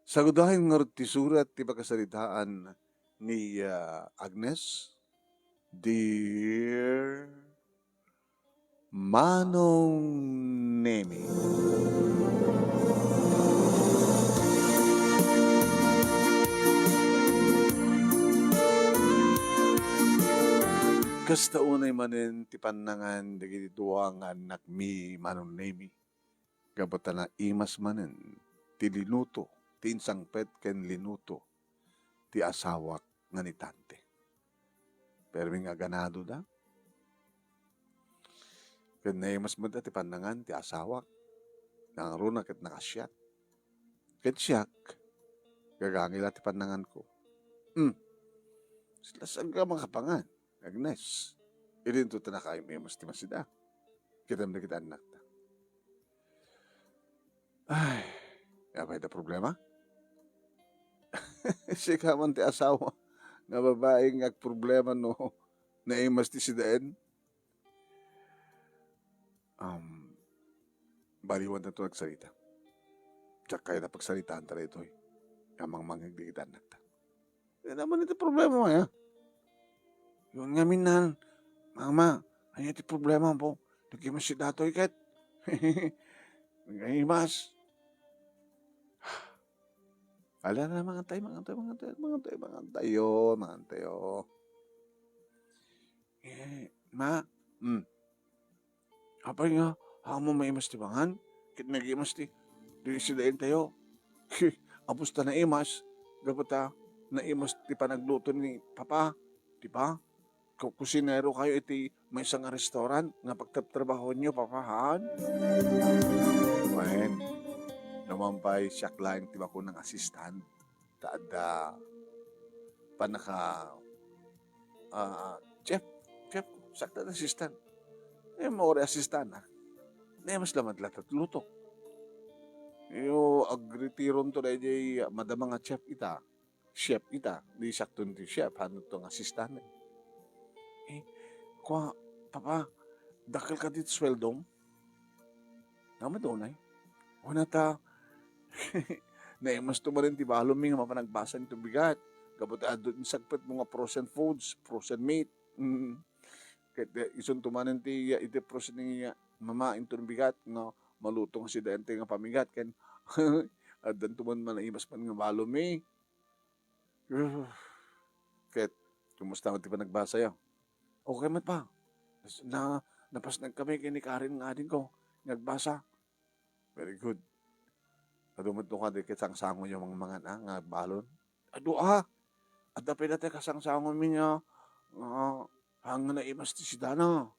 Sagudahin nga ti surat ti pakasalitaan ni Agnes. Dear Manong Nemi, kasta unay manen ti panangan dagiti duwa nga anak mi Manong Nemi. Gabata na imas manen ti linuto, ti insangpet ken linuto, ti asawak nga ni tante. Pero nga ganado da. Ken naimas mo da ti panangan ti asawak. Nangaruna ket nakasyat. Ket siyak, gagangila ti panangan ko. Sila saan ka makapangan, Agnes. Ilin to tanakay may mas ti masida. Kitam na kita anak ta. Ay, yapay da problema? Sika man ti asawa nga babaeng ag problema no naimas ti sidaen. Baliwan na ito nagsalita. Tsak kaya na pagsalitaan tala ito. Yamang manghigdi kita anak ta. Kaya naman ito problema mo ya. Yun nga minan. Mama, ano ito problema po? Nagkimas si datoy ket. Naghimas. Ala na mga tayo. Ma, apay nga, hamo may imas ti bangan, kit nag-imas ti, di sidain tayo. Apos ta na imas, gapata, na imas ti panagluto ni Papa, di ba? Kusinero kayo iti may isang restaurant nga pagtatrabaho nyo, Papahan. Wen, naman siyak lang ti bako ng assistant, taada, panaka, chef, sakta na assistant. Maori assistant na. Mas lamad latat luto. Agritiron to na jay madama nga chef ita, di sakto ti chef, hanot to nga assistant. Papa, dakal ka dito sweldom? Naman doon ay. Wala ta, naimas to rin ti balong mi nga mapanagbasan ito bigat. Kapag doon sagpat mga frozen foods, frozen meat. Kaya isun tumanan ti iti frozen ni mama into bigat nga maluto nga si dente nga pamigat. Kaya adan tuman man naimas man nga balong mi. Kaya kumusta mo ti panagbasa yaw? Okay man pa. Napasnag kami kini Karin nga din ko. Nagbasa. Very good. Adumot ka di kitang-sango yung mga nga balon. At dapit natin kasang-sango mi nga hanggang na imas ti si Dana.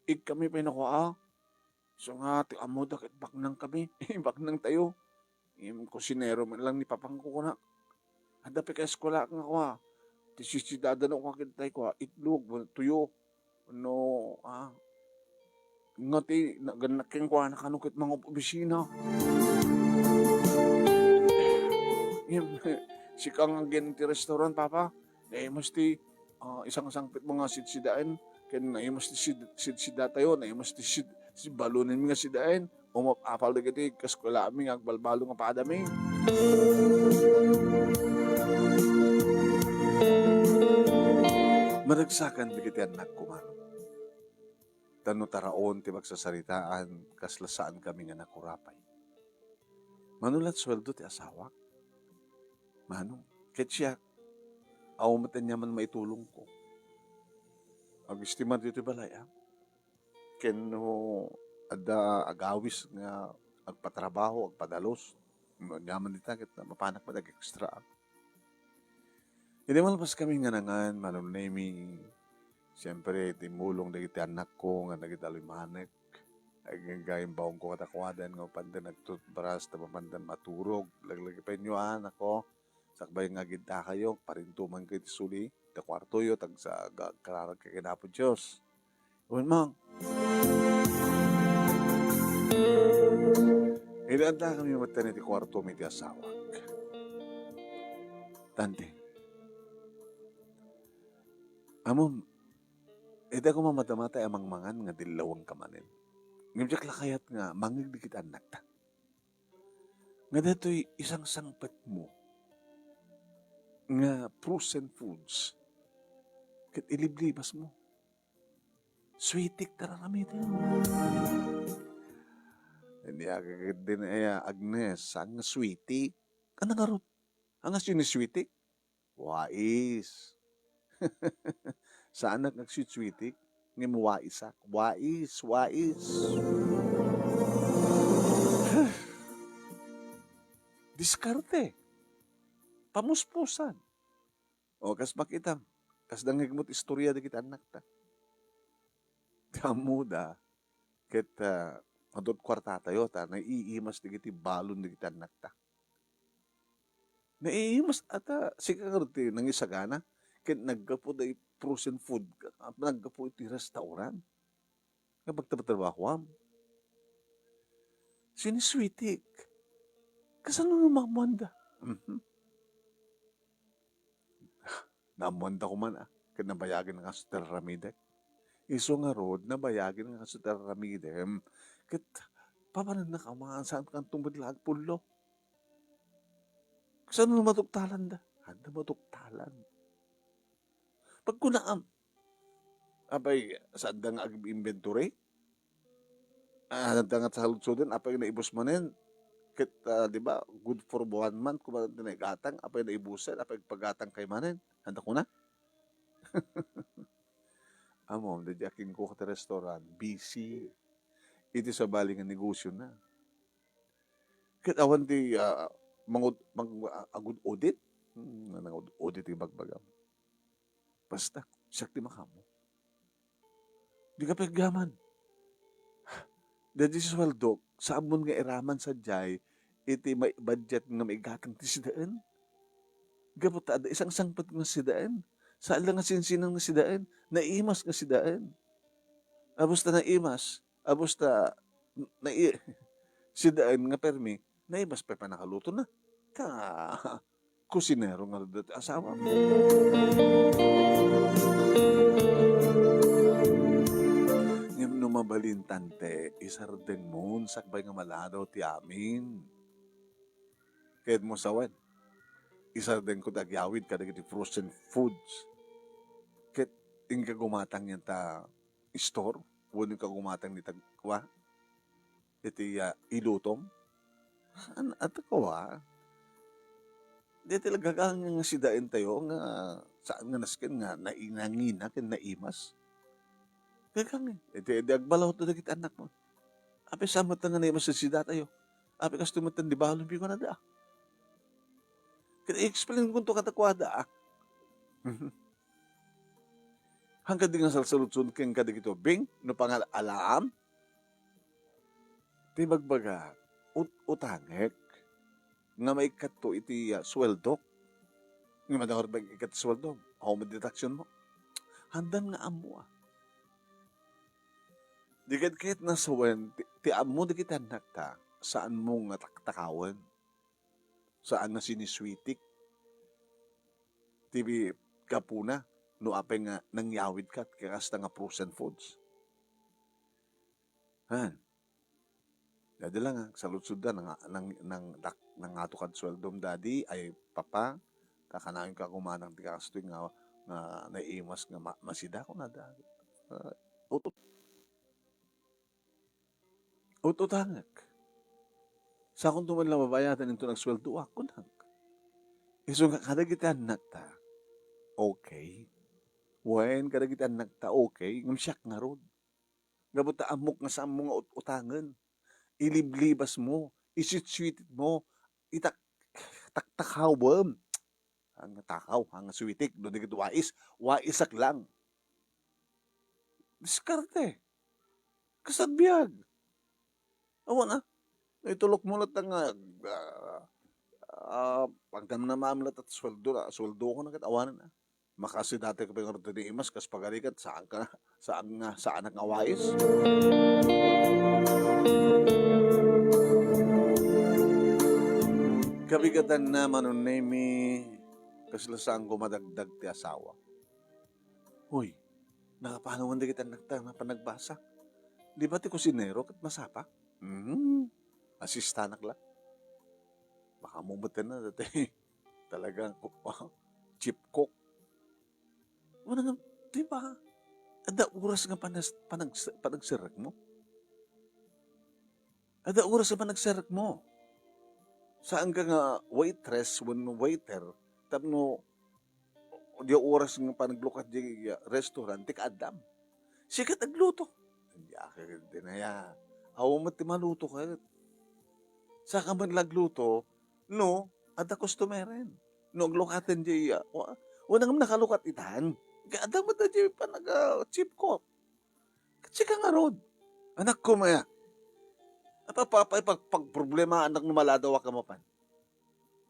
Ik kami pinakuha. So nga, ti amo dakit baknang kami. Baknang tayo. Kusinero man lang ni papang ko na. At dapit ka eskola nga kuha. Ti sisidada na ko kakitay ko. Itlog, tuyo. Nga ti, naganaking ko na kanukit mga opisina. Si kang agent ti restaurant, Papa. Naimas ti isang sangpit mga sidsidaan. Kaya naimas ti sidsida tayo. Naimas ti balunin mga sidaan. Apal na kiti kaskula aming agbalbalo nga padami. Maragsakan di kiti anak ko man. Tano taraon ti magsasaritaan kaslasaan kami nga nakurapay. Manulat sweldo ti asawa. Manong, ketsiya, awamatan niya man maitulong ko. Ag-estimar dito balaya. Keno, agawis nga, agpatrabaho, agpadalos. Nyaman dita, kita mapanak pa extra. Hindi malpas kami nga nangan, Manong Nemi. Siyempre, timulong na kita anak ko, nga nagitaloy manek. Ay gayang baong ko katakwadan, nga pandan nagtutbras, tapapandan maturog. Laglagi pa inyo, anak ko. Sakbay nga ginta kayo, parintuman kayo ti suli, ta kwarto yo, tag sa kararag kakinapo Diyos. Uwan mang. Inaanda kami matan ti kwarto mi ti asawag. Tante. Amom, eda ko mamatamata amang mangan nga dilawang kamanin. Ngimjak lakayat nga, mangig di kita anak ta. Nga dato'y isang sangpat mo nga frozen foods ket iliblibas mo. Sweetik tararami din. Hindi agad din Agnes, ang sweetik. Ano nga ron? Ang sinisweetik? Wais. Sa anak nagsweetik, nga mo waisak. Wais, wais. Diskarte. Pamuspusan. O, kas makita. Kas dangig mo't istorya di kita anak ta. Kamuda. Ket adot kwarta tayo ta. Naiimas di kiti balon di kita anak ta. Naiimas ata. Sikarti nang isagana. Ket naggapo da frozen food. Naggapo iti restaurant. Kapag trabaho am. Sinisweetik. Kasano namamanda? Namanda ko man Ket nabayagin nga sa teramide. Iso nga rod, nabayagin nga sa teramide. Ket papanan na kamaan saan kang tumbadlag pulo. Kasano na matuktalan da? Handa matuktalan. Pag kunaam, apay, saan da nga inventory? Handa nga sa halutsudan, apay naibos manin. Ket, di ba, good for 1 month, kung ba tinagatang, apay naibusan, apay pagatang kay manin. Handa ko na? Amo, di aking ko sa restaurant, busy. Iti sa bali nga negosyo na. Ket awan di agud audit. Nang audit yung bagbagam. Basta, siyak ti makamo. Di ka paggaman. Dadi sa sweldo, sa amon nga iraman sa jay, iti may budget nga may gatang ti sidaan. Gabot ada isang sangpat nga sidaan. Saan lang nga sinsinang nga sidaan? Naimas nga sidaan. Abos ta naimas. Abos ta sidaan nga permi. Naimas pa nakaluto na. Kusinero nga dati asawa mo. Ngam no mabalintante, isardeng mo, sakbay nga maladaw ti amin. Kahit mo sawan, isardeng ko tagyawid ka dagiti frozen foods. Kahit yung kagumatang yan ta store, wala yung kagumatang ni tagwa, iti ilutom. At ako di talaga kang nga sidain tayo nga saan nga naskin nga nainangina ken naimas. Kagang iti agbalaw to dagiti anak mo. Ape samot nga naimas sa sida tayo. Ape kas tumatan di balon bi ko na da. Kaya explain ko to katakwada hanggang di nga salsalutsun ken kadagito bing no pangalaam ti bagbaga utangek nga may kato iti sweldo. Nga madangor ba ikat sweldo? Ako deduction mo. Handan nga amo Dikit kahit nasawan, ti amo di kita nakta, saan mo nga taktakawan? Saan nga siniswitik? Tibi kapuna, no apay nga nangyawid ka, kakasta nga frozen foods. Dadi lang saludsud da, nang ato kad sweldom dadi, ay papa, kakanayon ka kumanang ti kakastoy nga naiimas nga masida ko na dadi. Ututangak. Sa akong tuman lang mabayatan ito nagsweldo ako nang. Iso nga kadagitan nagta, okay. Wen kadagitan nagta, okay. Ngamsyak nga rod. Gabot amok nga sa mga utangan. Iliblibas mo, isitswitit mo, taktakhaw bam. Ang takaw, ang switik, doon digit waisak lang. Diskarte. Kasabiyag. Awan itulok mo lang pagdam na mamlat at sweldo ko na katawanan makasi dati ka pang rito ni imas kas pagarikat saan ang awais. Kabigatan na manunemi kaslasang gumadagdag ti asawa. Hoy, nakapahanungan di kita nagbasa. Di ba ti kusinero kat masapa? Asistanak lang. Baka mumutin na dati. Talagang chip cook. Wala nga, di ba? Ada oras nga panagsirak mo. Ada oras nga panagsirak mo. Saan ka nga waitress, waiter, tapno, di oras nga panaglukat di restaurant, di ka adam. Siya ka tagluto. Hindi ka din na ya. Awa mo ti maluto ka. Sa ka man lagluto, no, ada customer rin. No, glukatan di, wala nga nakalukat itan. Ada mo da di pa nag-chip ko. Kasi ka nga rod. Anak ko maya. Pag problema anak numaladaw ka mapan.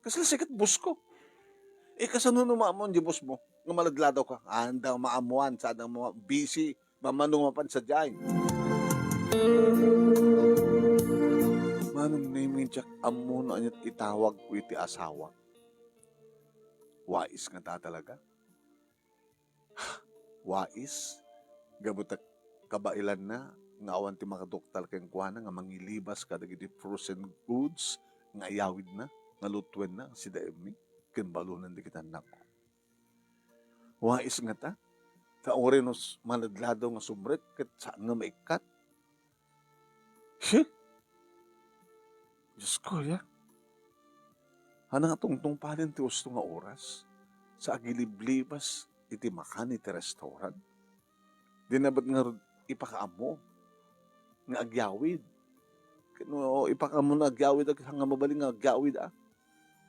Kasi sikat bus ko. Kasano numaamon di bus mo? Numaladladaw ka. Andang maamuan sa adang mga busy. Mamanong mapan sa dyan. Manong naming tsak amuno anyat itawag ko iti asawa. Wais nga ta talaga. Wais. Gabutak kabailan na. Nga awan ti makadoktal kayong kuwana nga mangilibas ka dagiti frozen goods nga ayawid na. Nga lutwen na si Daemi. Kinbalunan di kita nako. Wais nga ta. Sa orenos manadlado nga sumret kat saan nga maikat. Diyos ko, ya. Hanang atong palin ti usto nga oras sa agiliblibas iti makan iti restaurant. Dinabat nga ipakaamo nga agyawid. Kano ipakaamo na agyawid nga mabaling nga agyawid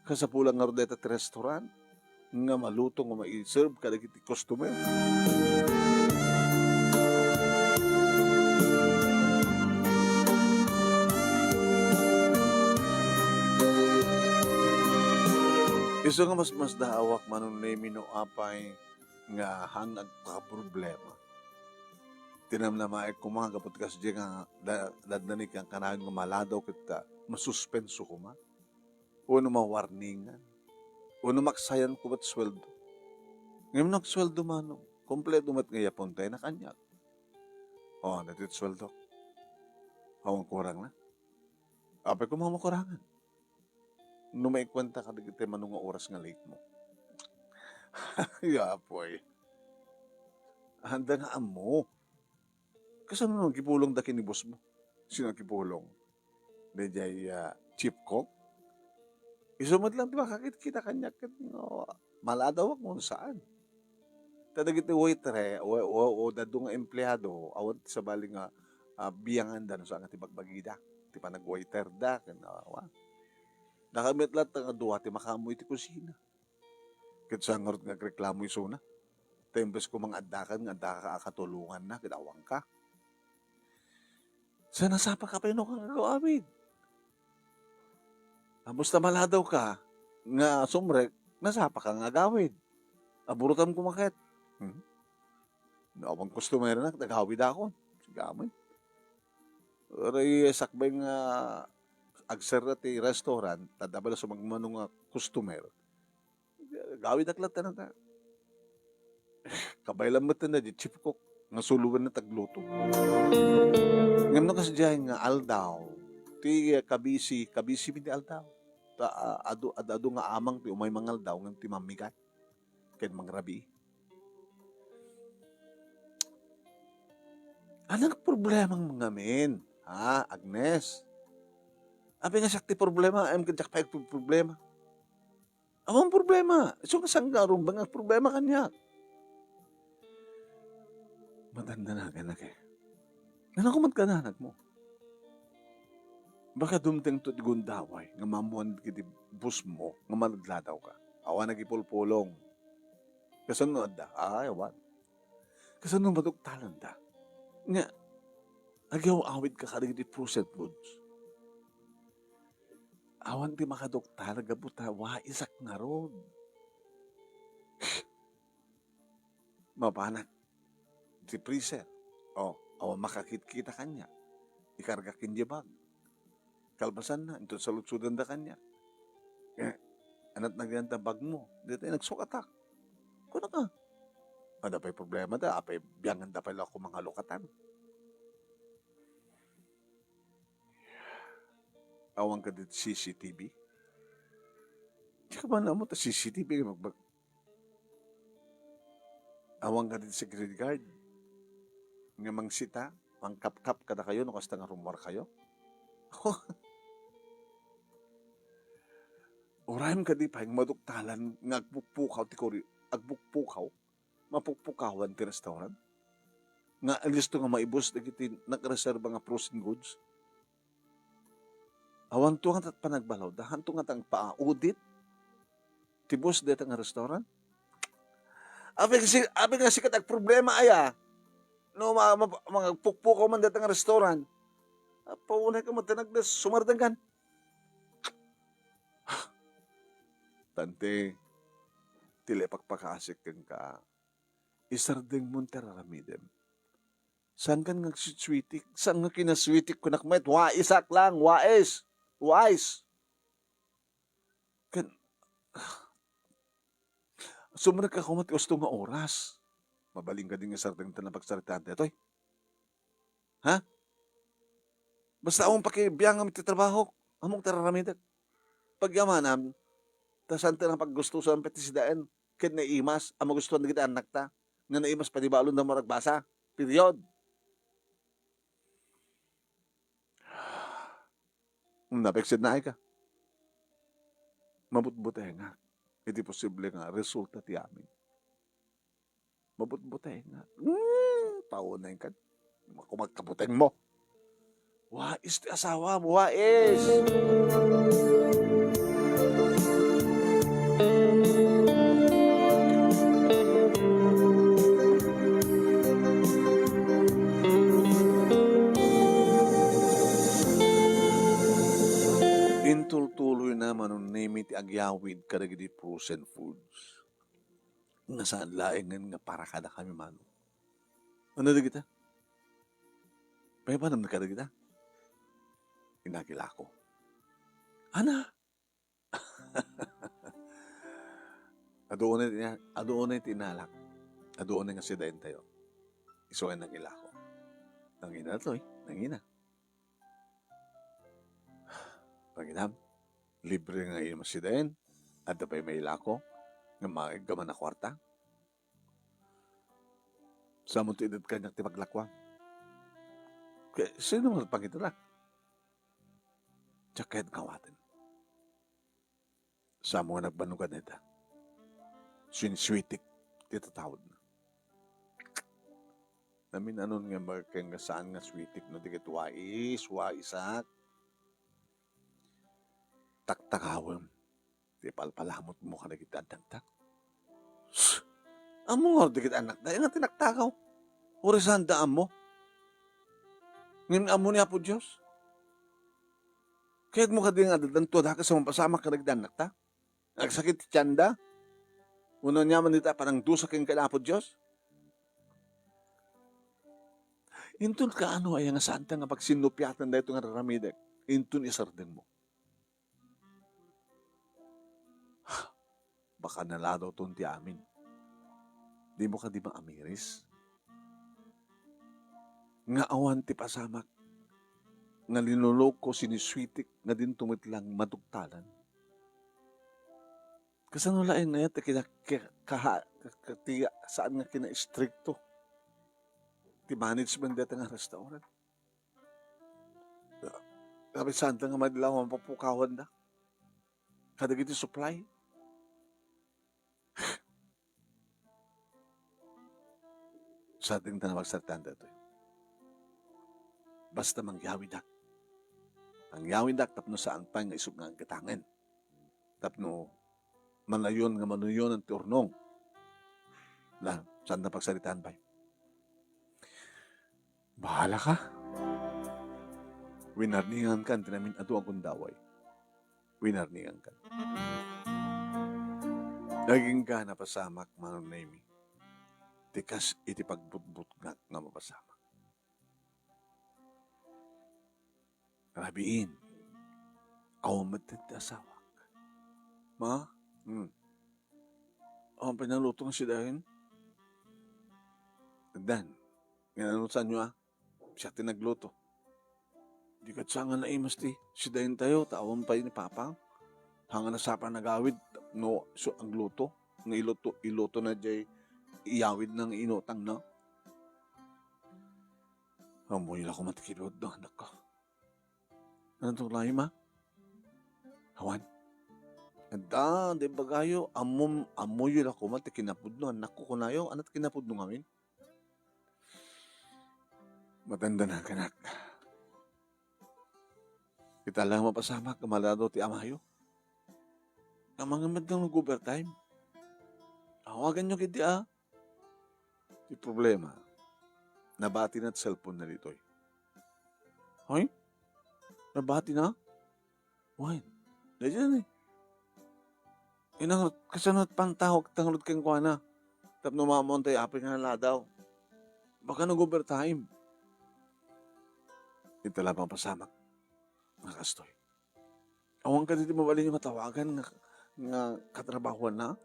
kasapulang nga rodeta ti restaurant nga maluto nga ma-serve kada iti customer. Iso nga mas daawak manon no apay nga hangag pa problema. Tinamnamaay ko mga kapot kasi nga dadnanik ang kanahan nga maladaw kita masuspenso ko ma. Uno mawarningan. Uno maksayan ko ba't sweldo. Ngayon nagsweldo manong. Kompleto mat nga yapon tayo na kanyag. Natit sweldo. Hawang kurang na. Apay ko mga makurangan. No may kwenta ka digiti manong oras nga late mo. Yapoy. Handa nga amo. Kasi ano gipulong daki ni boss mo? Sino gipulong? Dejay chip cook? Isumad lang, di ba? Kakit kita kanya. Maladawak mo saan? Tadagiti waiter o dado nga empleyado, awat sa bali nga biyangan da no saan nga tibagbagida. Ti pa nag-waiter da. Nakamit lahat nga duwa ti makamoy ti kusina. Kat sa nga nagreklamo iso na. Tempes ko mga addakan nga adda ka akatulungan na, kitawang ka. Sa nasapa ka pa yun kang agawamid. Basta maladaw ka, nga sumrek, nasapa ka nga agawid. Aburutan kumakit. Nawang customer na, nagawid ako. Sigaman. Ray sakbay nga agserati restaurant, tadabala sa magmanong nga customer. Gawid aklat na ta. Kabaylan mo na di chip cook, nga suluan na tagluto. Ngayon na kasi dyan nga aldaw, ti kabisi mi aldaw. Ado nga amang ti umay mangal daw, nga ti mamigat. Kaya mangrabi. Anong problemang mga men? Agnes? Abi nga sakti problema, ayam ka jakpay problema. Amang problema. So nga sanggarong ba nga problema kanya? Matanda na ganak eh. Nanakumat ka na anak mo. Baka dumteng to gundaway, nga mamuan kiti bus mo, nga malagladaw ka. Awa nagipulpulong. Kasunod da, awan. Kasunod madugtalan da. Nga, agyaw-awid ka karigiti processed foods. Awan ti makadoktar, gabuta, isak na ron. Mapanak. Si freezer. Awan makakit-kita kanya. Ikarga kinjibag. Kalbasan na, ito sa lutsudan da kanya. Anat nagyanta bag mo. Dito nagsukatak. Kuna ka. Ada pa'y problema da. Apay biyangan da pala ako mga lukatan. Awang ka dito CCTV. ka ba na mo, ta CCTV magbag. Awang ka din security guard. Nga mangsita, mangkap-kap kada kayo, no kasta nga rumor kayo. Orahem ka di pa, yung maduktalan, nga agpukpukaw, agbukpukaw, mapukpukawan ti restaurant. Nga alisto nga maibos, nagreserva nga frozen goods. Awan to nga tat panagbalaw, dahan to nga tang paaudit, tibos dito nga restaurant. Abi nga sikat ag problema aya, no mga pukpukaw man dito nga restaurant, paunay ka matinagdas, sumardanggan. Tante, tili pagpakasik kang ka, isardeng mong teraramidem. Saan kan nga sweetik? Saan nga kinasweetik ko nakmet? Waisak lang, wais. Kan, sumunod ka kumat gusto nga oras. Mabaling ka din nga sardeng tanang pagsaritaan dito. Ha? Basta akong pakibiyang ang titrabaho, among teraramidem. Pagyamanam, tasante ng paggustusan petisidaan, kin na imas, ang magustuhan na kita anak ta, nga na imas panibalon na maragbasa. Period. Napeksid na ay ka. Mabutbutay nga. Hindi posible nga, resulta ti amin. Mabutbutay nga. Paunay ka. Kumagkabuteng mo. Wais ti asawa mo, wais. Intultuloy naman nung name iti agyawid kadagiti frozen foods. Nga saan laengan nga para kada kami mano. Ano na kita? Paya pa naman kada kita? Inagila ko. Ana? Adoon na tinalak. Adoon na nga si dahin tayo. Isuan nagila ko. Nangina to nangina. Paginam, libre nga yung masidain, at napay may ilako, nga magaman na kwarta. Sa mo tinid kanyang timaglakwa. Kaya, sino mo pangitala? Tsaka kawatin. Sa mo nga nagbanugan nita. Siniswitik, titatawad na. Namin anon nga markang nga saan nga switik, no, dikit waisak, taktakawam. Di palpalamot mo ka na kita tak. Amo nga dikit anak na, nga tinaktakaw. Urisan daan mo. Ngayon amo niya po Diyos. Kaya't mo ka din nga dadanto da ka sa mapasama ka nagdanak ta. Nagsakit tiyanda. Una niya man dita parang dusak yung kaya po Diyos. Intun ka ano ay nga saan nga pag sinupyatan da ito nga raramidek. Intun isardin mo. Baka naladaw itong ti amin. Di mo ka di ba amiris? Nga awan ti pasamak. Nga linulog ko siniswitik nga din tumitlang madugtalan. Kasano lain na yan, saan nga kina-stricto? Ti management dito nga restaurant. Kapit saan nga madilaw ang papukawan na? Kadagiti supply. Sa ating tanawagsaltaan dito. Basta mangyawidak. Ang yawidak tapno saan pa nga isog nga ang katangan. Tapno manayon nga manuyon ang turnong. Na, saan na pagsalitaan ba? Bahala ka. Winarningan kan, tinamin ato ang kundaway. Winarningan kan. Naging ka na pasamak manunaymi. Tikas iti pagbutbut nga mapasama. Rabiin, awamat iti asawak. Ma? Ang pinaluto nga si dahin? Dan, ngananusan nyo siya tinagluto. Di kat sa nga naimas ti, si dahin tayo, tawang pa ni Papa. Hangan na sa nagawid, no, so ang luto, nga iluto na jay iyawid ng inutang na. Amoy lang ko matikilod no, anak ko. Ano itong lahi, ma? Hawan? Anda, di bagayo, amoy lang ko matikinapod no, anak ko kunayo, anat kinapod no ngamin. Matanda na kanak. Kita lang mapasama, kamalado ti amayo. Ang mga madang nag-overtime. Awagan nyo kiti Di problema. Nabati na't cellphone na dito. Hoy? Nabati na? Hoy? Diyan eh. Inang kasanot pang tawag tanglod kang kwa na. Tap numamon tayo apin nga na daw. Baka nag-overtime. Ito lang pang pasamak. Nakastoy. Awang ka dito mabalin yung matawagan nga katrabahuan na.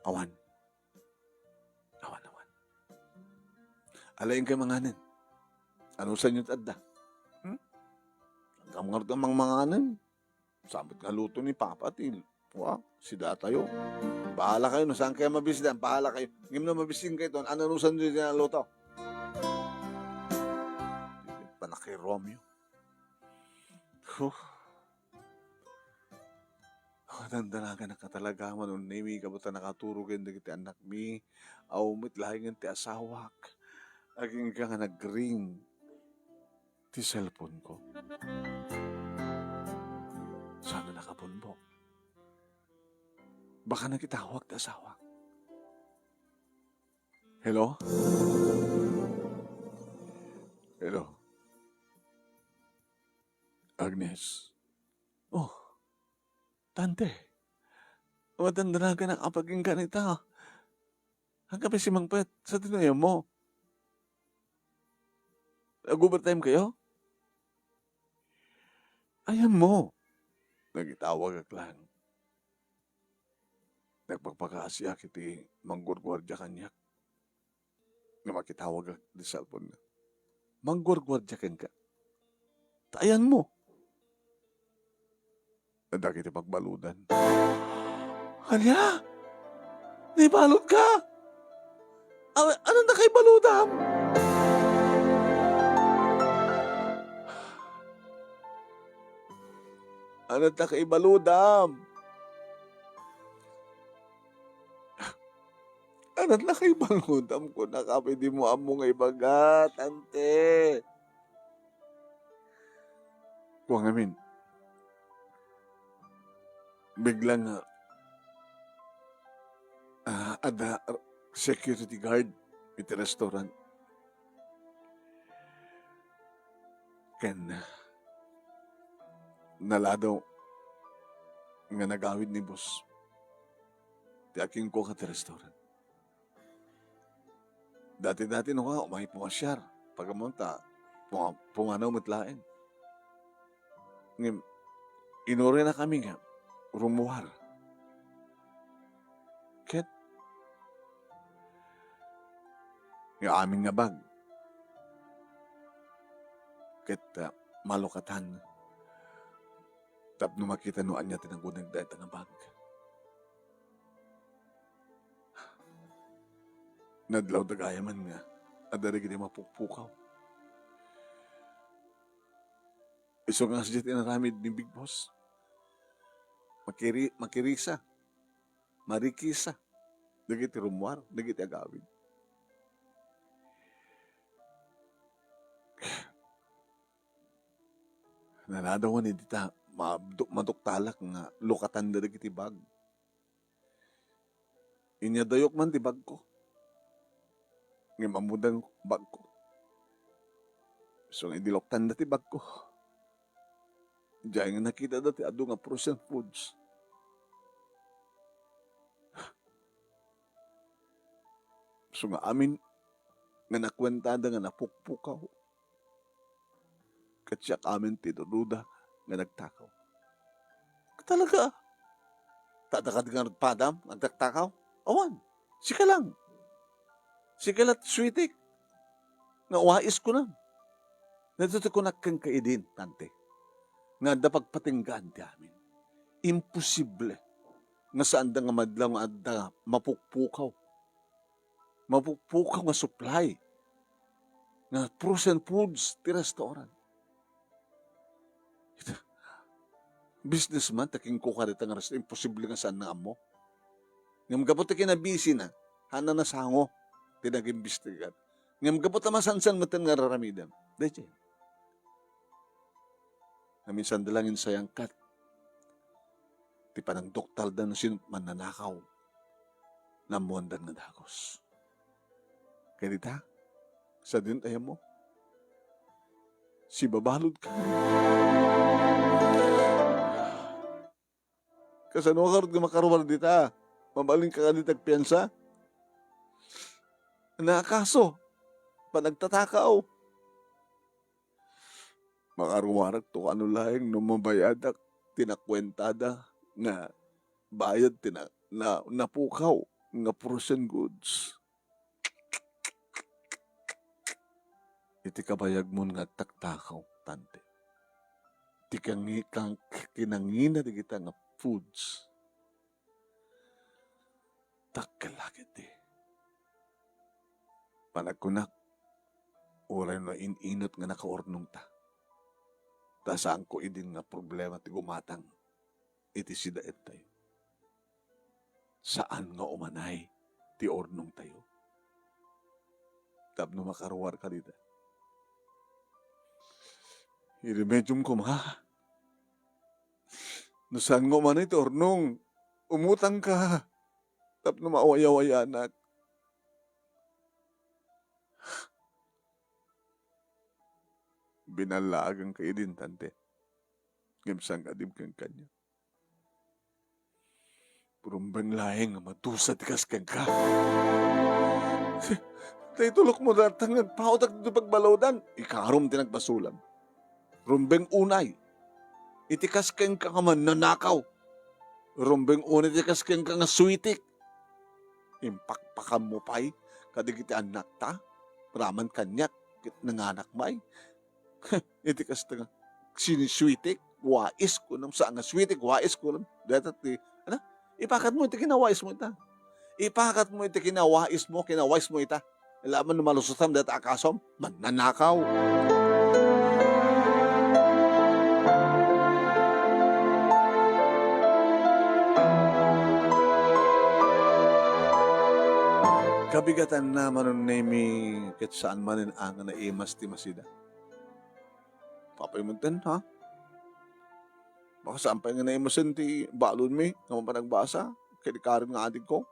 Awan. Alayin kay manganin. Ano sa inyo tadda? Ang mga manganin. Sabot nga luto ni Papa til. Si Datayo. Bahala kayo. No, saan kayo mabisdan? Bahala kayo. Ngim na mabising kayo doon. Ano nusan nyo dyan luto? Panak kay Romeo. Dandanagan na ka talaga man. Nimi ka ba ta nakaturugin na kita anak mi. Awumit lahing ti asawak. Aging ka nga nag-ring ti cellphone ko. Sana nakapunbok. Baka nakitawag ti asawak. Hello? Hello? Agnes? Oh, tante. Matandanagan ang apaging ganita. Hanggang si Mang Pet sa tinayam mo. Nag-overtime kayo? Ayan mo. Nagitawag lang. Nagpagpakaasya kiti manggurgwardya kanyak. Nga makitawag di cellphone na. Manggurgwardya kan ka. Ayan mo. Nanda kiti pagbaludan. Halya! Naibalot ka! Ano na kay baludam? Ano na kay baludam? Ano na kay baludam ko na kapit mo amo nga ibaga, tante. Kung amin, biglang ada security guard iti restaurant. Ken naladaw nga nagawid ni boss. Ti aking ko ka ti restaurant. Dati-dati no nga, umahit mo asyar. Pagamunta, punganaw matlain. Inuri na kami nga, rumuhar. Ket, yung aming nga bag. Ket, malukatan. Tap no makita noan niya tinanggunag dahil nga bag. Nadlaw dagayaman nga, adari gini mapukpukaw. Iso nga siya tinaramid ni Big Boss. Makirisa. Marikisa. Dagiti rumwar, dagiti agawid. Nanadaw ni dita, maduktalak nga lukatan da dagiti bag. Inyadayok man ti bag ko. Ngayon mamudang bag ko. So nga idiloktan dati bag ko. Diyan nga nakita dati ado nga frozen foods. So nga amin nga nakwentada nga napukpukaw. Katsyak amin tinuruda nga nagtakaw. Talaga. Tadakad nga nagpadam, nagtakaw. Awan, sika lang. Sikalat sweetik. Nga uwais ko na. Natuto ko na kang kaidin, tante. Nga dapag patinggan ti amin. Imposible. Nga saan da nga madlaw nga adda mapukpukaw. Mapukpukaw nga supply. Nga frozen foods ti restaurant. Businessman, taking kukarita nga restaurant. Imposible nga saan nga amo. Ngam gabot ti kinabisi na. Hana na sango. Tinag-imbestigan. Ngam gabot na masansan matan nga raramidam. Dahil na minsan dalangin sayang kat. Ti panang doktal da na sino mananakaw. Namuandan nga dagos. Kaya dita, sa din tayo mo, si babalod ka. Kasano ka rin makaruwar dita, mabaling ka dita piyansa. Nakakaso, panagtatakaw. Makaruwarak to ano lahing numabayadak, tinakwentada, nga bayad napukaw, nga frozen goods. Iti kabayag mo nga taktakaw, tante. Iti kang kinangina di kita nga foods. Takkalagit Panagkunak, oray na ininot nga nakaornong ta. Tasaan ko idin nga problema ti gumatang. Iti sidaet tayo. Saan nga umanay ti ornong tayo? Tapno makaruwar ka dito. I-remedium ko ma. No saan nga umanay ti ornong? Umutang ka. Tapno maawayaw anak. Binalagang kayo din, tante. Gamsang adim kang kanya. Purumbang lahing nga matusad kas kang ka. Tayo tulok mo datang nagpautak dito pagbalawadan. Ikarom tinagbasulam. Rumbeng unay. Itikas kang ka man nanakaw. Rumbeng unay itikas kang ka nga suitik. Impakpakam mo pa'y kadigiti anak ta. Raman kanyak nanganak may. Itikas ta nga siniswitik. Wais ko nam saan nga switik. Wais ko nam. Datat ano? Ipakat mo iti kinawais mo ita. Ipakat mo iti kinawais mo ita. Ilaman na malusutam data akasom, mananakaw. Kabigatan naman nun nemi ket saan manin ang na imas ti masida. Papaymuntan ha? Baka saan pa nga na imasin ti balon mi, nga mapanagbasa, kinikarin nga adik ko.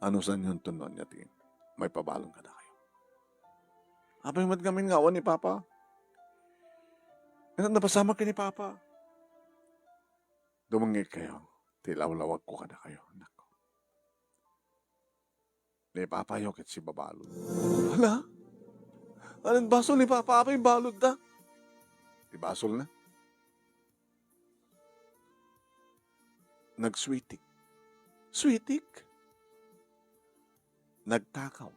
Ano saan yung tunon niya ti? May pabalong ka na kayo. Abay mat kami nga ni Papa. Ano napasama ka ni Papa? Dumangit kayo. Tilawlawag ko ka na kayo. Nako. Ni Papa yokit si babalod. Hala? Anong basol ni Papa? Apay balod da? Di basol na? Nagswitik. Switik? Nagtakaw.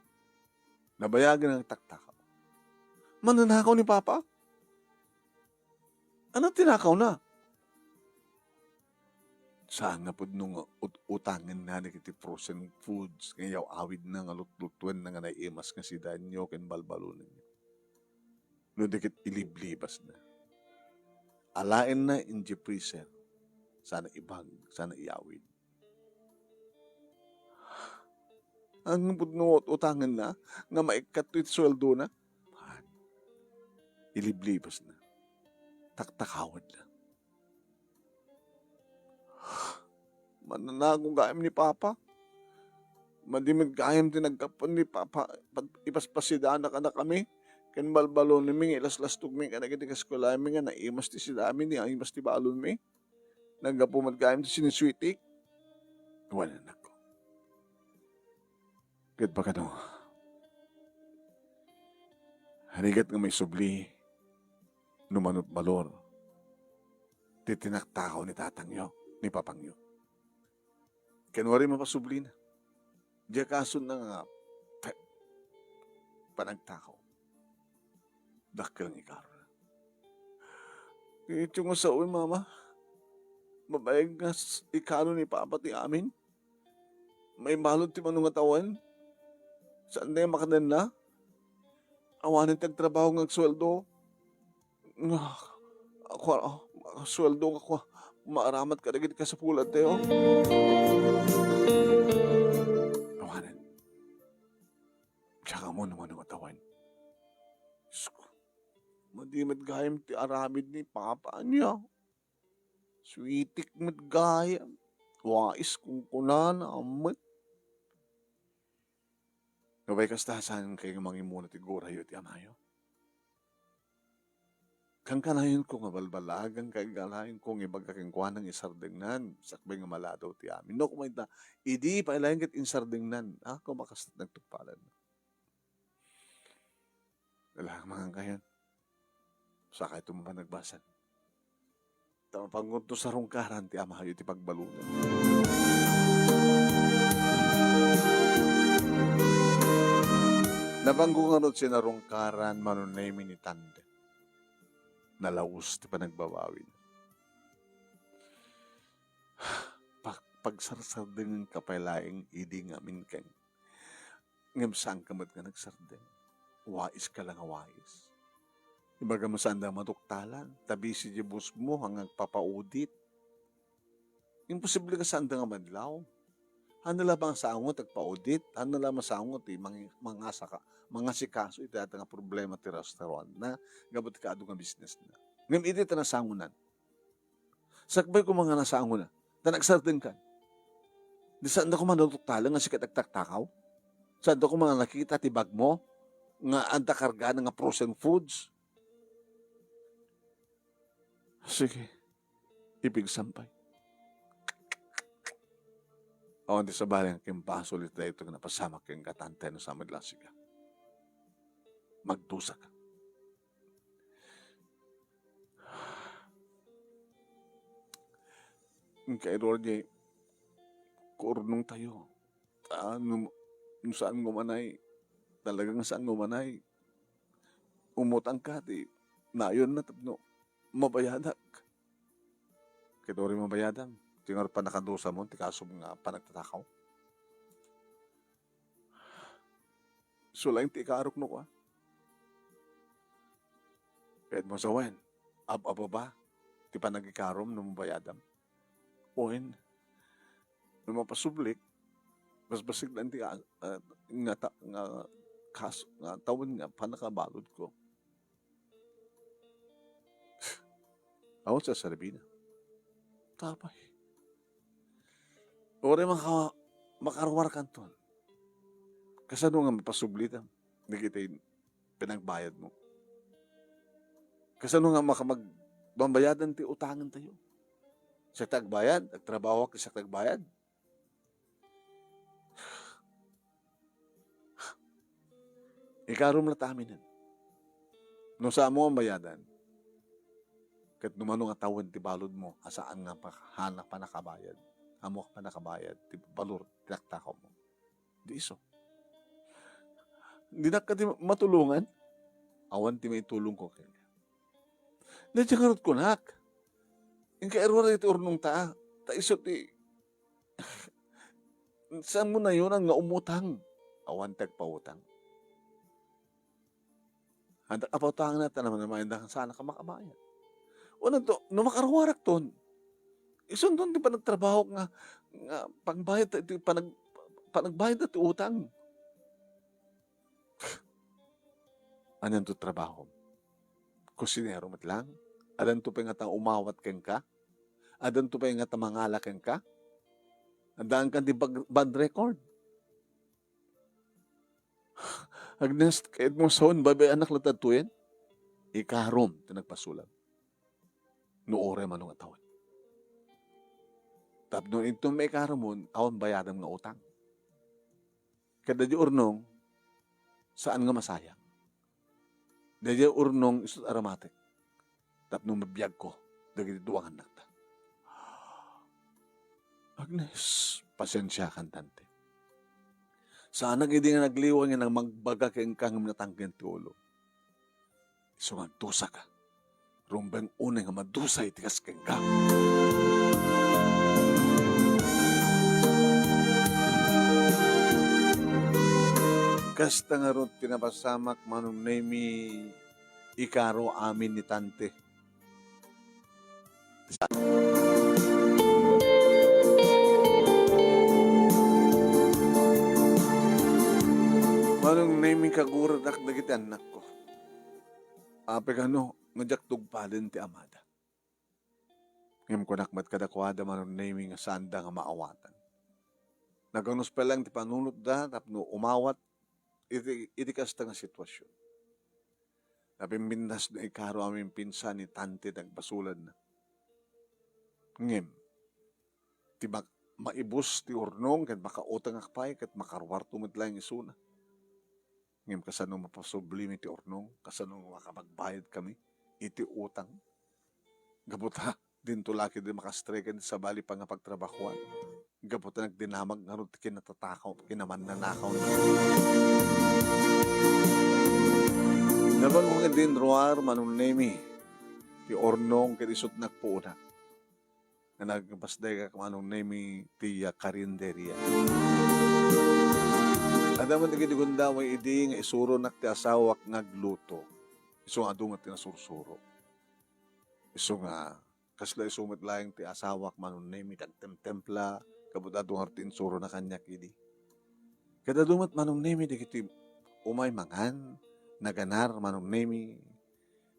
Nabayagan ng taktakaw. Mananakaw ni Papa? Ano tinakaw na? Saan na po nung utangin na nakiti frozen foods ngayaw awid na nga lutlutuan na nga naiimas nga si Danyo ken balbalunan niyo. No dikit iliblibas na. Alain na in the freezer. Sana ibag, sana iawid. Ang pudno utangan na, nga maikat ito sweldo na, iliblibas na. Taktakawad na. Mananagong gayam ni Papa. Madimig gayam tinagkapan ni Papa. Ipaspasidana ka na kami. Ken balbalon mi, ilas-las tugmi ka na kitikas ko lang nga naimas ti sidami ni imas ti balon mi. Nagapumad gayam ti siniswitik. Wala na ko. Kat pa ka no. Hanigat nga may subli. Numanot balor. Titinaktakaw ni tatangyo, ni papangyo. Kenwari mapasubli na. Diya kasun na nga panagtakaw. Dakil ng ikaro na. Ito nga sa uwi, Mama. Mabayag nga ikano ni Papa ti amin. May balot ti manong atawan. Saan na yung makadan na? Awanin tagtrabaho ng sweldo. Nga, ako, sweldo ako. Maaramat ka rin ka sa pulat tayo. Awanin. Tsaka mo naman ang atawan. Diyos ko, madimad gayam ti aramid ni Papa niya. Sweetik madgayam. Wais kung kunan, amat. Gabay kastasan kayo mangimuna ti gurayo ti amayo. Kang kanayon ko nga balbalagang kagalayon ko nga ibagkakingkuhan ng isardingnan. Sakbay nga maladaw ti amin. No, kumay na, idi pailayan kit insardingnan. Ako makasat nagtukpalan. Dalang mga kayan. Saka ito mo ba nagbasan? Tamapangon to sa rungkaran ti amayo ti pagbalunan. Nabanggo nga ron sinarungkaran manunay minitanda. Nalaus ti panagbawawin. Pagsarsardin ka pailaing idi nga minkeng. Ngam saan ka mat nga nagsardin. Wais ka lang wais. Ibaga mo saan da matuktalan. Tabi si Jebus mo hanggang papaudit. Imposible ka saan da nga madlaw. Ano lang bang saangot tagpa-audit? Ano lang masaangot mga sikaso iti ata nga problema ti restaurant na gabot ka ado nga business na. Ngam iti ta nasangunan. Sakbay ko mga nasangunan. Ta nagsardin ka. Di saan da ko man natuktala nga sikat agtaktakaw? Saan da ko mga nakita ti bag mo nga anda karga nga frozen foods? Sige. Ibig sampay. Awan di sa balang kimpaso ulit na ito nga napasamak yung katantay no sa madlasig ka. Magdusa ka. Kaya Lord, kurunong tayo. Saan gumanay, talagang saan gumanay, umutang ka, nayon na tabno, mabayadak. Kaya Lord, mabayadan. Tingar pa nakadusa mo, tikaso nga panagtatakaw. So lang ti ikarok no ka. Kahit mo sawen, aba ba, ti panagikarom nung bayadam. Oin, nung mapasublik, basig lang ti nga tawin nga panakabalod ko. Ako sa sarabina. Tapay. Ore makarwar kanton. Kasano nga mapasublitan, nakita yung pinagbayad mo. Kasano nga makamagbabayadan ti utangan tayo. Sa tagbayad, nagtrabaho ka sa tagbayad. Ikarom na tamin yan. No sa mo ang bayadan, kat numano nga tawad ti balod mo, asaan nga hanak pa nakabayad. Amo ka pa nakabayad, ti balor, tinaktakaw mo. Di iso. Hindi na ka matulungan, awan ti may tulong ko kaya. Nandiyan karot ko nak. Yung kairwara iti urnong ta iso ti, saan mo na yun ang nga umutang? Awan tagpautang. Handa ka pautang na, tanaman naman yung sana ka makabayad. Unang to, no makarwarak ton, ison doon di pa nagtrabaho nga pangbayad iti panagbayad at utang. Anyan to trabaho? Kusinero mat lang? Adan to pa nga umawat ken ka? Adan to pa nga mangala ken ka? Andaan ka di bad record? Agnes, kahit mo saon, babay anak latad to yan? Ikarom, ito nagpasulat. Noore manong atawan. Tapno ito may karamon, awan bayadam nga utang. Kada di urnong, saan nga masayang? Dadi urnong isut aramatik. Tapno mabiyag ko, dagi duwangan nakta. Agnes, pasensya kantante. Sana hindi nga nagliwang nga nang magbaga kang kang natanggan ti ulo. Sumantusa ka. Rumbang unang nga madusay tikas kang ka. Kasta nga ron tinapasamak manong nemi ikaro amin ni tante. Manong nemi kaguradak dagiti anak ko. Apek ngajak tugpalin ti amada. Ngem ko nakmat kadakwada manong nemi nga sanda nga maawatan. Naganos pa lang ti panunot da tapno umawat iti kasta nga sitwasyon. Napimbindas na ikaro aming pinsan ni tante nagbasulan na. Ngem, ti maibus ti urnong kat makautang akpay kat makarwarto mo't lang isuna. Ngem kasano mapasublimi ti urnong, kasano makapagbayad kami, iti utang. Gabuta, din tulaki din makastrekan sa bali pang pagtrabahuan. Gabuta nagdinamag nga rin kinatatakaw, kinamananakaw na. Naman mga din roar manunemi, ti urnong kirisot nagpuuna. Na nagpasday ka manunemi ti karinderya. Adaman ti kinigunda may idi nga isuro nak ti asawak ngagluto. Iso nga dungat ti nasursuro. Iso nga kasla isumit lang ti asawak manunemi tagtemtempla kabuta dungar ti insuro na kanya kidi. Kada dumat manunemi di kiti umay mangan naganar manunemi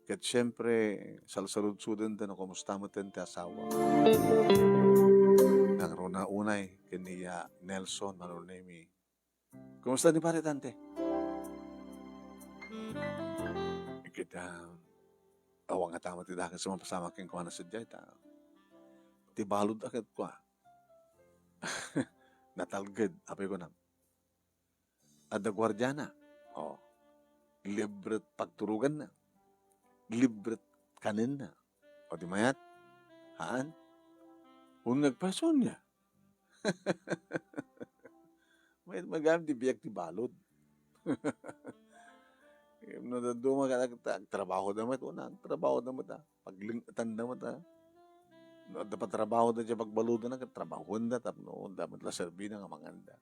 kat syempre salsalud-sudan ta no kumusta mo ti asawa. Nang runa unay kaniya Nelson manunemi. Kumusta ni pare tante? Kita awang nga tama ti dakin sa mapasama king kuha na sadya ta. Ti balod akit kuha. Natalged, apay ko na. Ada gwardyana. Oh. Libret pagturugan na. Libret kanin na. O di mayat? Haan? Kung nagpason niya. May magamit di biyak ti balod. No daduma ka trabaho na ito na. Trabaho na ito. Paglingatan na ito. Dapat trabaho na siya pagbaludo na. Trabaho na. Tapno, dapat la serbi na nga manganda.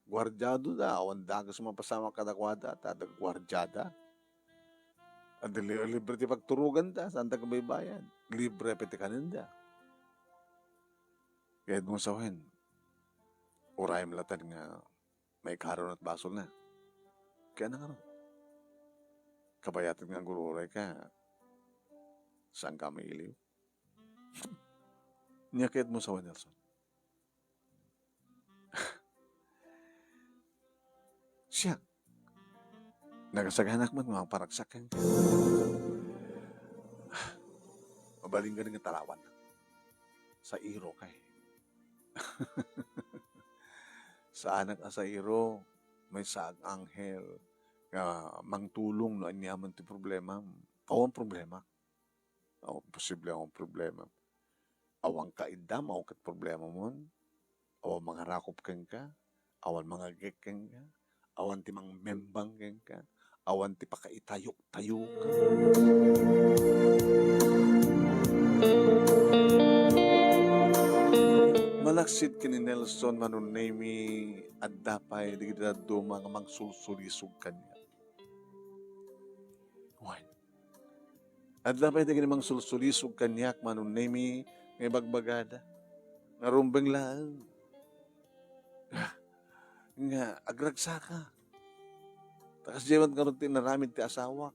Gwardyado da. Awan da ka sumapasama kadakwada. Tadag gwardyada. At libre ti pagturugan da. Saan ta kabaybayan? Libre pati kaninda. Kaya mo sawahin. Uray malatan nga may karon at basol na. Kaya na nga ron. Kabayatan nga gururay ka. Saan ka may iliw? Nyakit mo sa Nelson. Siya. Nagasaganak man mga paragsakan ka. Mabaling ka ng talawan. Sa iro kay. Sa anak sa iro, may saag anghel. Mangtulong no anyaman ti problema. Awang problema. Posible akong problema. Awang kaidam, awang kat problema mo. Awang mga rakop keng ka. Awan mga gek keng ka. Awan ti mga membang keng ka. Awan ti pakaitayok-tayo ka. Malaksit ka ni Nelson manunemi at dapay di kita duma nga mangsulsulisog kanya. Why? At dapay di kita mangsulsulisog kanya manunemi ngay bagbagada. Narumbeng lang. Nga agragsa ka. Takas diyaman ka rin tinaramid ti asawa.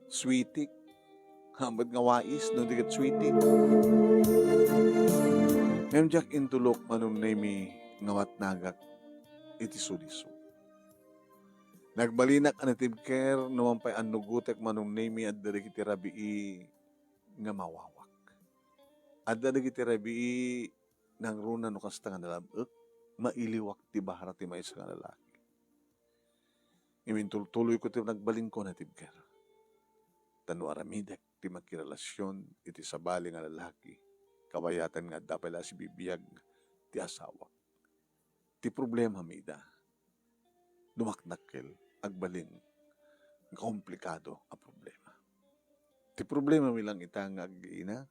Sweetik. Hamad nga wais, no di kat sweetik. Ngayon jak intulok manunemi ngawat nagak iti suliso. Nagbalinak anitib care numampay anugutek manunemi at darig iti rabii nga mawawak. At darig iti rabii nang runa no kasta nga nalabek mailiwak ti bahara ti maisa nga lalaki. Imintultuloy ko ti nagbaling ko na tib care. Tanu aramidek ti magkirelasyon iti sabali nga lalaki. Kabayatan nga dapat la si bibiyag ti asawa. Ti problema mida. Dumaknakkel, agbalin, komplikado a problema. Ti problema milang itang agina,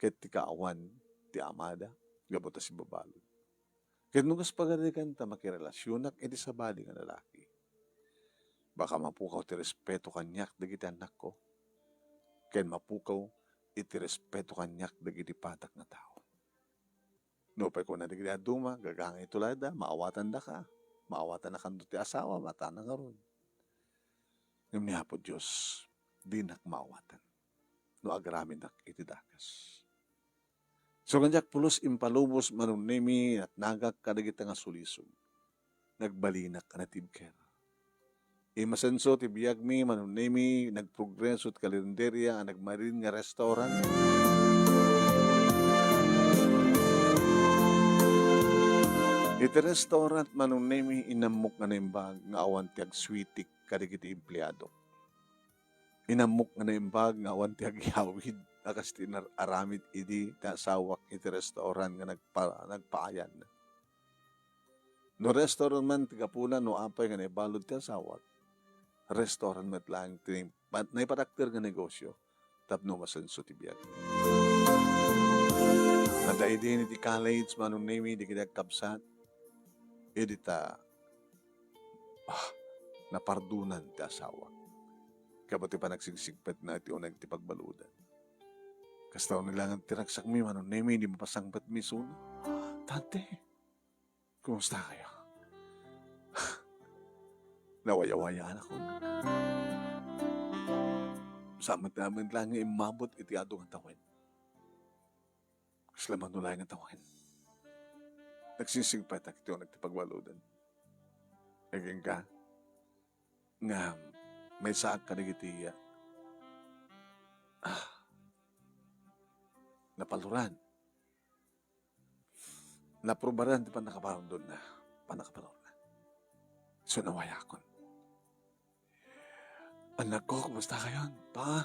ket ti kaawan, ti amada, gabota si babalod. Ket nugas pagarikan ta makirelasyonak iti sabali nga lalaki. Baka mapukaw ti respeto kanyak dagiti anak ko. Ken mapukaw iti respeto kanyak dagiti patak nga tao. No pay ko na dagiti aduma, gagangay tulada, maawatan da ka. Maawatan na kanto ti asawa, mata na karon. Ngem ni Apo Dios, di nak maawatan. No agramin nak iti dakas. So kanyak pulos impalubos manunemi at nagak kadagiti nga sulisog. Nagbalinak ka na tibker. Imasenso ti biyag mi manunemi nagprogreso at kalenderya ang nagmarin nga restaurant. Iti restaurant manunemi inamok nga naimbag nga awan ti agswitik kadagiti empleyado. Inamok nga naimbag nga awan ti agyawid akas ti aramid idi ta sawak iti restaurant nga nagpaayan. No restaurant man ti kapuna no apay nga naibalod ti asawak. Restaurant met lang ti naipatakter nga negosyo tapno masenso ti biyag. Naday din iti college manunemi di kita kapsat edita napardunan ti asawa. Kapati pa nagsigsigpet na iti unag ti pagbaludan. Kastaw nilangan tinaksak mi manunemi di mapasangpet mi suna. Tante, kumusta kayo? Nawayawayaan ako. Samat namin lang nga imabot iti ado nga tawin. Kaslaman nulay nga tawin. Nagsisigpet ak iti unag ti pagbaludan. Naging ka nga may saak ka nagitiya. Napaluran. Naprobaran di pa nakaparang doon na panakapaluran na. So nawayakon. Anak ko, kumusta kayo? Pa?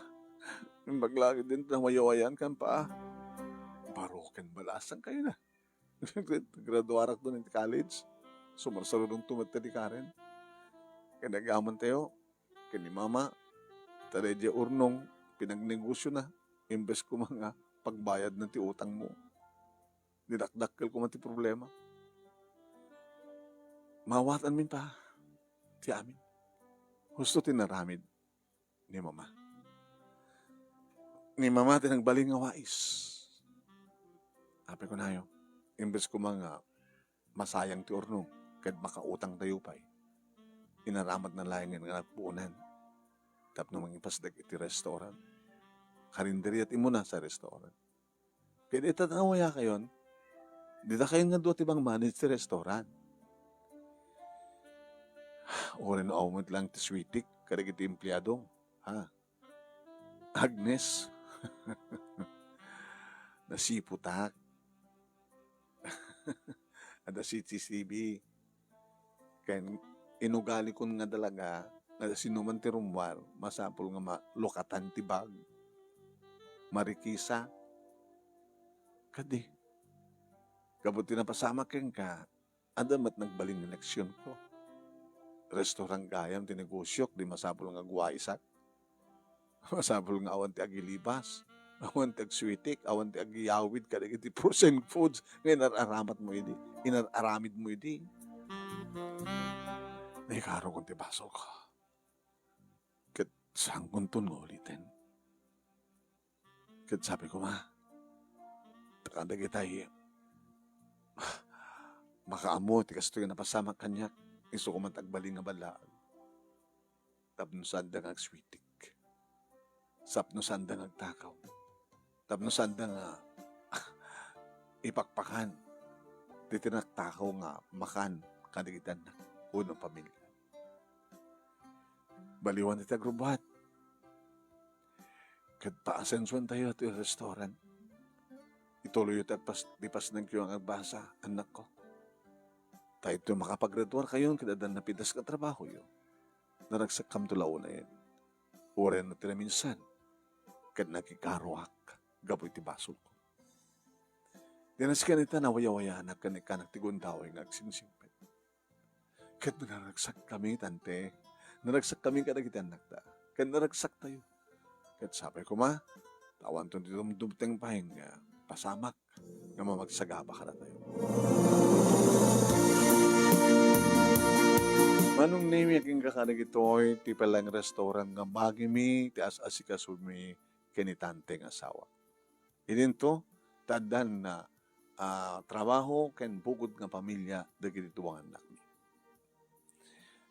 Maglagi din nawayawayan kan pa. Baroken balasan kayo na. Graduarak doon in college. Sumarsarunong tumatali ka rin. Kinagaman tayo. Kini mama. Taday di urnong. Pinagnegosyo na. Imbes ko mga pagbayad ng ti utang mo. Didakdakkel ko man ti problema. Mawatan min pa. Ti amin. Gusto tinaramid ni mama. Ni mama tinagbaling nga wais. Ape ko na yo. Imbes ko mga masayang ti urnong. Kad makautang tayo pa. Inaramat na layangan nga nagpuunan. Tapno mangipasdag iti restaurant. Karinderi at imuna sa restaurant. Kaya itatawaya kayon, dita kayo nga doon ibang manage sa restaurant. O rin awamot lang ti sweetik, karag iti empleyado. Ha? Agnes. Nasiputak. Ada CCTV. Kaya inugali ko nga dalaga, na sinuman ti rumwar, masapol nga malukatan ti bag. Marikisa. Kadi. Kabuti na pasama keng ka, adamat nagbaling ng leksyon ko. Restaurant gayam, tinegosyok, di masapol nga guwaisak. Masapol nga awan ti agilibas. Awan ti agswitik, awan ti agiyawid, kadag iti frozen foods. Ngayon inararamid mo idi. Naikaro kong ti baso ko. Kat saan kuntun nga ulitin. Kat sabi ko, ma, takandagi tayo. Makaamo, ti kasto yung napasama kanyak. Iso ko man tagbaling nga balaan. Tapno sanda nga agswitik. Sapno sanda nga agtakaw. Tapno sanda nga ipakpakan. Titinaktakaw nga makan kadigitan na unang pamilya. Baliwan iti agrubat. Kat paasensuan tayo at yung restaurant. Ituloy ito dipas ng kiyong agbasa, anak ko. Tayo ito makapag-graduar kayo, kadadan na pidas ka trabaho yun. Naragsakam tulaw na yan. Uren na tinaminsan, kad nakikaruak, gaboy ti basol ko. Dinas ka nita nawaya-waya na kanikanak ti gundaw yung agsingsingpet. Kad naragsak kami, tante, naragsak kami kadagitan nakta, kad naragsak tayo. Kad sabi ko, ma, tawan to dito dumteng pahing pasamak na mamagsagaba ka na tayo. Manong name yaking kakanig ito'y ti palang restaurant nga magimi ti as-asikaso mi kenitanteng asawa. Idin to, tadan na trabaho ken bukod nga pamilya dagiti tuwangan anak mi.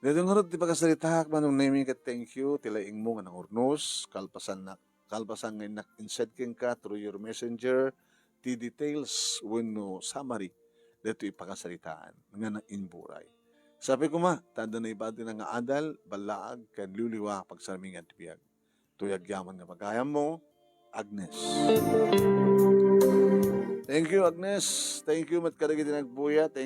Dito nga ti pagkasalitak manong name ka thank you tilaing mo nga nangurnos kalpasan nga inside ken ka through your messenger ti details wenno summary dito ipakasalitaan nga na inburay. Sabi ko tada na ibati na nga adal, balaag, kan luliwa, pagsamingan tibiyag. Tuyag yaman nga magayam mo, Agnes. Thank you, Agnes. Thank you, mat karagi nagbuya. Thank